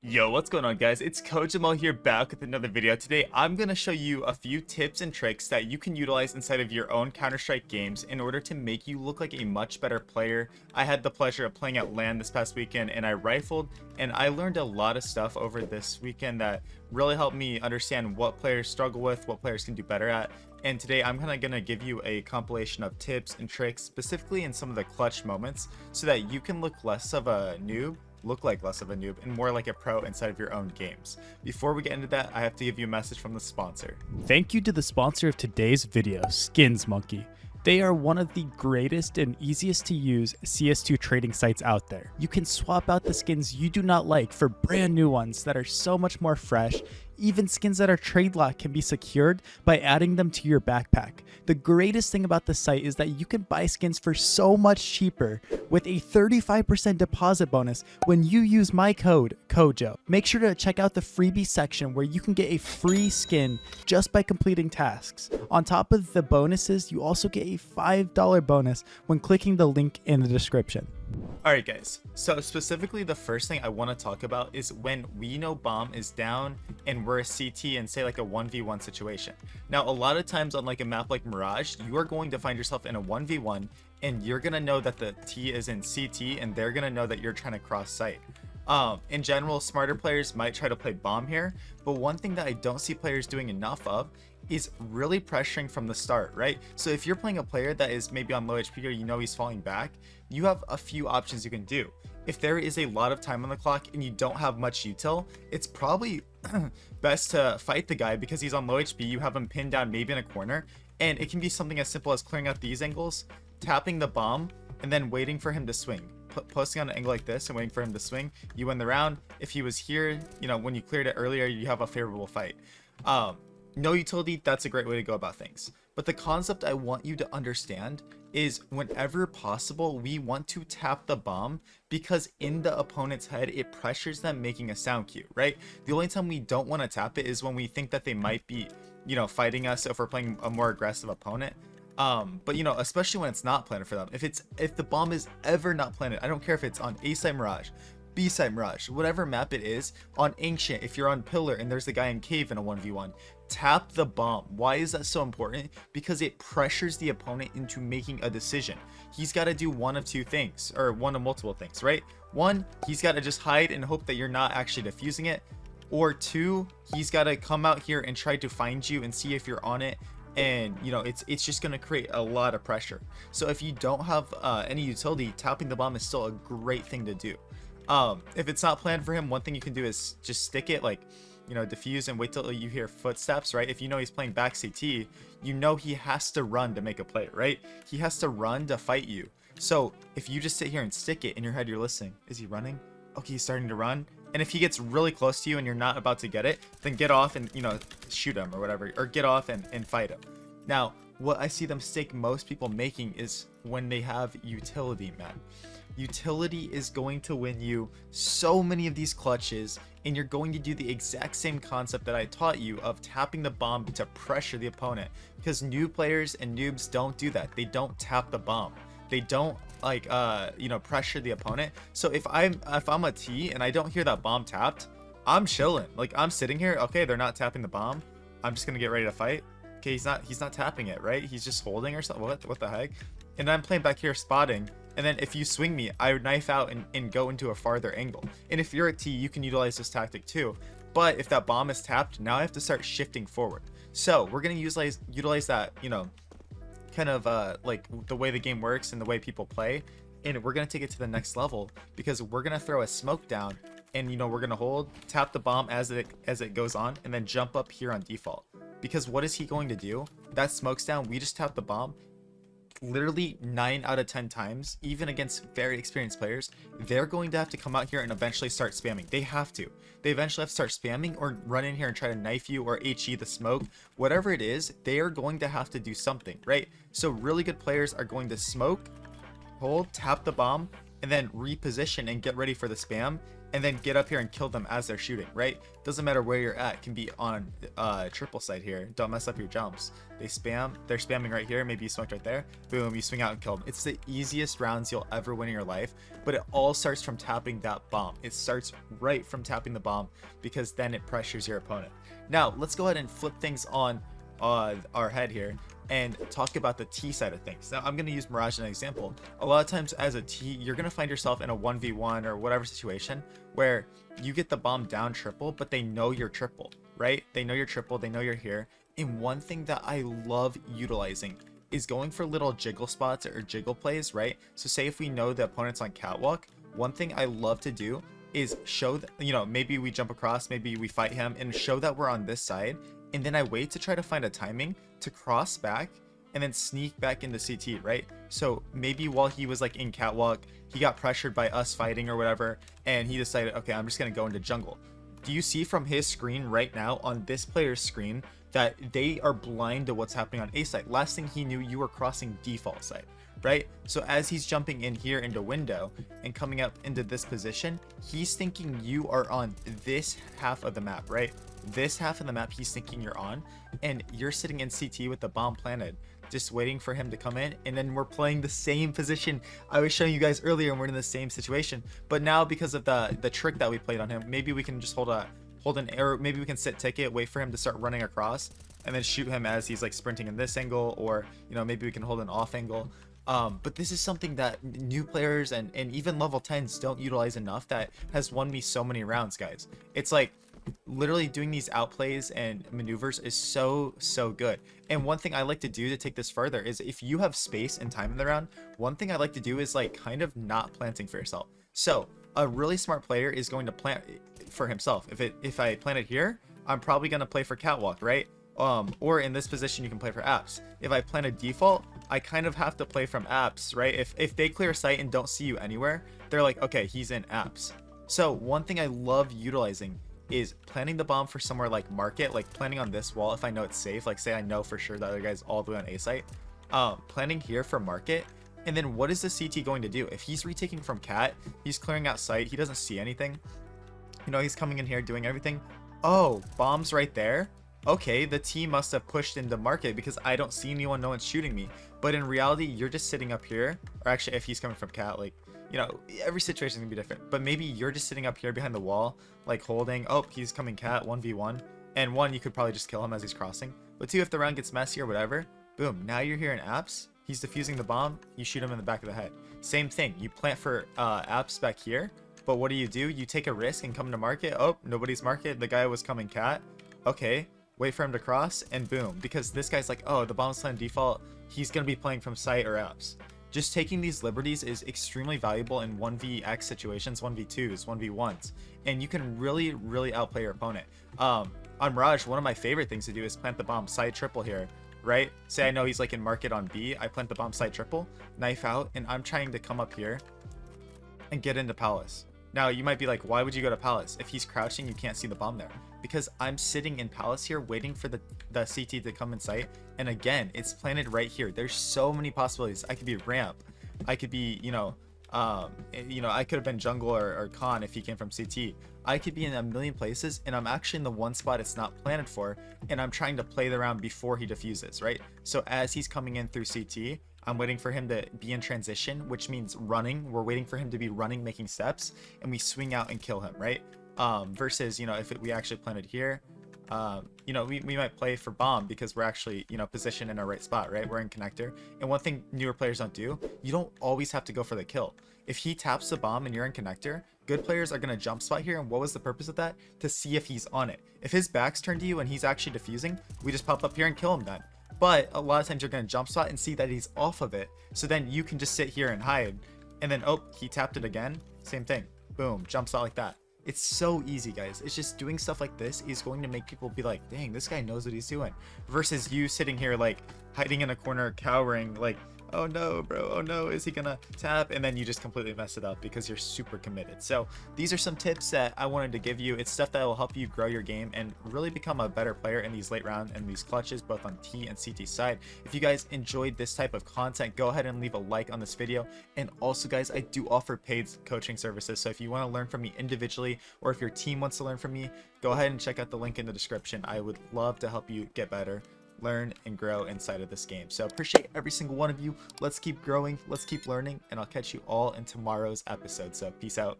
Yo, what's going on, guys? It's CoJoMo here, back with another video. Today I'm going to show you a few tips and tricks that you can utilize inside of your own Counter-Strike games in order to make you look like a much better player. I had the pleasure of playing at LAN this past weekend and I rifled, and I learned a lot of stuff over this weekend that really helped me understand what players struggle with, what players can do better at. And today I'm kind of going to give you a compilation of tips and tricks, specifically in some of the clutch moments, so that you can look like less of a noob and more like a pro inside of your own games. Before we get into that, I have to give you a message from the sponsor. Thank you to the sponsor of today's video, Skins Monkey. They are one of the greatest and easiest to use CS2 trading sites out there. You can swap out the skins you do not like for brand new ones that are so much more fresh. Even skins that are trade locked can be secured by adding them to your backpack. The greatest thing about the site is that you can buy skins for so much cheaper with a 35% deposit bonus when you use my code CoJo. Make sure to check out the freebie section where you can get a free skin just by completing tasks. On top of the bonuses, you also get a $5 bonus when clicking the link in the description. Alright guys, so specifically the first thing I want to talk about is when we know bomb is down and we're a CT and say like a 1v1 situation. Now a lot of times on like a map like Mirage, you are going to find yourself in a 1v1 and you're going to know that the T is in CT and they're going to know that you're trying to cross site. In general, smarter players might try to play bomb here, but one thing that I don't see players doing enough of is really pressuring from the start, right? So if you're playing a player that is maybe on low HP or you know he's falling back, you have a few options you can do. If there is a lot of time on the clock and you don't have much util, it's probably best to fight the guy because he's on low HP. You have him pinned down maybe in a corner, and it can be something as simple as clearing out these angles, tapping the bomb, and then waiting for him to swing. Posting on an angle like this and waiting for him to swing. You win the round. If he was here, you know, when you cleared it earlier, you have a favorable fight. No utility, that's a great way to go about things. But the concept I want you to understand is whenever possible, we want to tap the bomb because in the opponent's head, it pressures them making a sound cue, right? The only time we don't want to tap it is when we think that they might be, you know, fighting us if we're playing a more aggressive opponent. But you know, especially when it's not planted for them. If the bomb is ever not planted, I don't care if it's on A side Mirage, B side Mirage, whatever map it is, on Ancient, if you're on Pillar and there's the guy in Cave in a 1v1, tap the bomb. Why is that so important? Because it pressures the opponent into making a decision. He's got to do one of two things, or one of multiple things, right? One, he's got to just hide and hope that you're not actually defusing it. Or two, he's got to come out here and try to find you and see if you're on it. And you know, it's just going to create a lot of pressure. So if you don't have any utility, tapping the bomb is still a great thing to do. If it's not planned for him, one thing you can do is just stick it, like, you know, defuse and wait till you hear footsteps, right? If you know he's playing back CT, you know he has to run to make a play, right? He has to run to fight you. So if you just sit here and stick it in your head, you're listening. Is he running? Okay, he's starting to run. And if he gets really close to you and you're not about to get it, then get off and, you know, shoot him or whatever, or get off and fight him. Now, what I see the mistake most people making is when they have utility, man. Utility is going to win you so many of these clutches, and you're going to do the exact same concept that I taught you of tapping the bomb to pressure the opponent, because new players and noobs don't do that. They don't tap the bomb. They don't like you know, pressure the opponent. So if I'm a T and I don't hear that bomb tapped, I'm chilling. Like, I'm sitting here, okay, they're not tapping the bomb, I'm just gonna get ready to fight. Okay, he's not tapping it, right? He's just holding or something. What the heck? And I'm playing back here spotting, and then if you swing me, I knife out and go into a farther angle. And if you're a T, you can utilize this tactic too. But if that bomb is tapped, now I have to start shifting forward. So we're gonna utilize that, you know, kind of like the way the game works and the way people play, and we're gonna take it to the next level because we're gonna throw a smoke down, and you know, we're gonna hold, tap the bomb as it goes on, and then jump up here on default. Because what is he going to do? That smoke's down, we just tap the bomb. Literally 9 out of 10 times, even against very experienced players, they're going to have to come out here and eventually start spamming. They have to. They eventually have to start spamming or run in here and try to knife you or HE the smoke. Whatever it is, they are going to have to do something, right? So really good players are going to smoke, hold, tap the bomb, and then reposition and get ready for the spam. and then get up here and kill them as they're shooting, right? Doesn't matter where you're at. It can be on triple site here. Don't mess up your jumps. They're spamming right here. Maybe you smoked right there. Boom, you swing out and kill them. It's the easiest rounds you'll ever win in your life, but it all starts from tapping that bomb. It starts right from tapping the bomb, because then it pressures your opponent. Now let's go ahead and flip things on our head here and talk about the T side of things. Now I'm going to use Mirage as an example. A lot of times as a T, you're going to find yourself in a 1v1 or whatever situation where you get the bomb down triple, but they know you're triple, right? They know you're triple, they know you're here. And one thing that I love utilizing is going for little jiggle spots or jiggle plays, right? So say if we know the opponent's on catwalk, one thing I love to do is show that, you know, maybe we jump across, maybe we fight him and show that we're on this side, and then I wait to try to find a timing to cross back and then sneak back into CT, right? So maybe while he was like in catwalk, he got pressured by us fighting or whatever, and he decided, okay, I'm just gonna go into jungle. Do you see from his screen right now on this player's screen that they are blind to what's happening on A side? Last thing he knew, you were crossing default side, right? So as he's jumping in here into window and coming up into this position, he's thinking you are on this half of the map, right? This half of the map he's thinking you're on, and you're sitting in CT with the bomb planted, just waiting for him to come in, and then we're playing the same position I was showing you guys earlier, and we're in the same situation. But now because of the trick that we played on him, maybe we can just hold an arrow, maybe we can sit ticket, wait for him to start running across, and then shoot him as he's like sprinting in this angle, or you know, maybe we can hold an off angle. But this is something that new players and even level 10s don't utilize enough, that has won me so many rounds, guys. It's like literally doing these outplays and maneuvers is so good. And one thing I like to do to take this further is, if you have space and time in the round, one thing I like to do is like kind of not planting for yourself. So a really smart player is going to plant for himself. If I plant it here, I'm probably going to play for catwalk, right? Or in this position you can play for apps. If I plant a default, I kind of have to play from apps, right? If they clear sight and don't see you anywhere, they're like, okay, he's in apps. So one thing I love utilizing is planting the bomb for somewhere like market, like planting on this wall if I know it's safe. Like say I know for sure the other guy's all the way on A site, planting here for market. And then what is the CT going to do? If he's retaking from cat, he's clearing out sight, he doesn't see anything, you know, he's coming in here doing everything. Oh, bombs right there. Okay, the team must have pushed into market because I don't see anyone, no one's shooting me. But in reality, you're just sitting up here, or actually if he's coming from cat, like, you know, every situation is gonna be different, but maybe you're just sitting up here behind the wall, like holding, oh, he's coming cat 1v1, and one, you could probably just kill him as he's crossing, but two, if the round gets messy or whatever, boom, now you're here in apps, he's defusing the bomb, you shoot him in the back of the head. Same thing, you plant for apps back here, but what do? You take a risk and come to market. Oh, nobody's market, the guy was coming cat. Okay, wait for him to cross, and boom, because this guy's like, oh, the bomb's playing default, he's gonna be playing from site or apps. Just taking these liberties is extremely valuable in 1vx situations, 1v2s, 1v1s, and you can really outplay your opponent. On Mirage, one of my favorite things to do is plant the bomb side triple here, right? Say I know he's like in market on B, I plant the bomb side triple, knife out, and I'm trying to come up here and get into Palace. Now you might be like, why would you go to Palace? If he's crouching, you can't see the bomb there. Because I'm sitting in Palace here waiting for the CT to come in sight. And again, it's planted right here. There's so many possibilities. I could be ramp. I could be, I could have been jungle or con if he came from CT. I could be in a million places, and I'm actually in the one spot it's not planted for, and I'm trying to play the round before he diffuses, right? So as he's coming in through CT, I'm waiting for him to be in transition, which means running. We're waiting for him to be running, making steps, and we swing out and kill him, right? Versus, if we actually planted here, we might play for bomb because we're actually, positioned in our right spot, right? We're in connector. And one thing newer players don't do, you don't always have to go for the kill. If he taps the bomb and you're in connector, good players are going to jump spot here. And what was the purpose of that? To see if he's on it. If his back's turned to you and he's actually diffusing, we just pop up here and kill him then. But a lot of times you're going to jump spot and see that he's off of it. So then you can just sit here and hide. And then, oh, he tapped it again. Same thing. Boom. Jump spot like that. It's so easy, guys. It's just doing stuff like this is going to make people be like, dang, this guy knows what he's doing. Versus you sitting here like hiding in a corner, cowering, like oh no, bro, oh no, is he gonna tap? And then you just completely mess it up because you're super committed. So these are some tips that I wanted to give you. It's stuff that will help you grow your game and really become a better player in these late round and these clutches, both on T and CT side. If you guys enjoyed this type of content, go ahead and leave a like on this video. And also guys, I do offer paid coaching services. So if you want to learn from me individually, or if your team wants to learn from me, go ahead and check out the link in the description. I would love to help you get better, learn, and grow inside of this game. So appreciate every single one of you. Let's keep growing, let's keep learning, and I'll catch you all in tomorrow's episode. So peace out.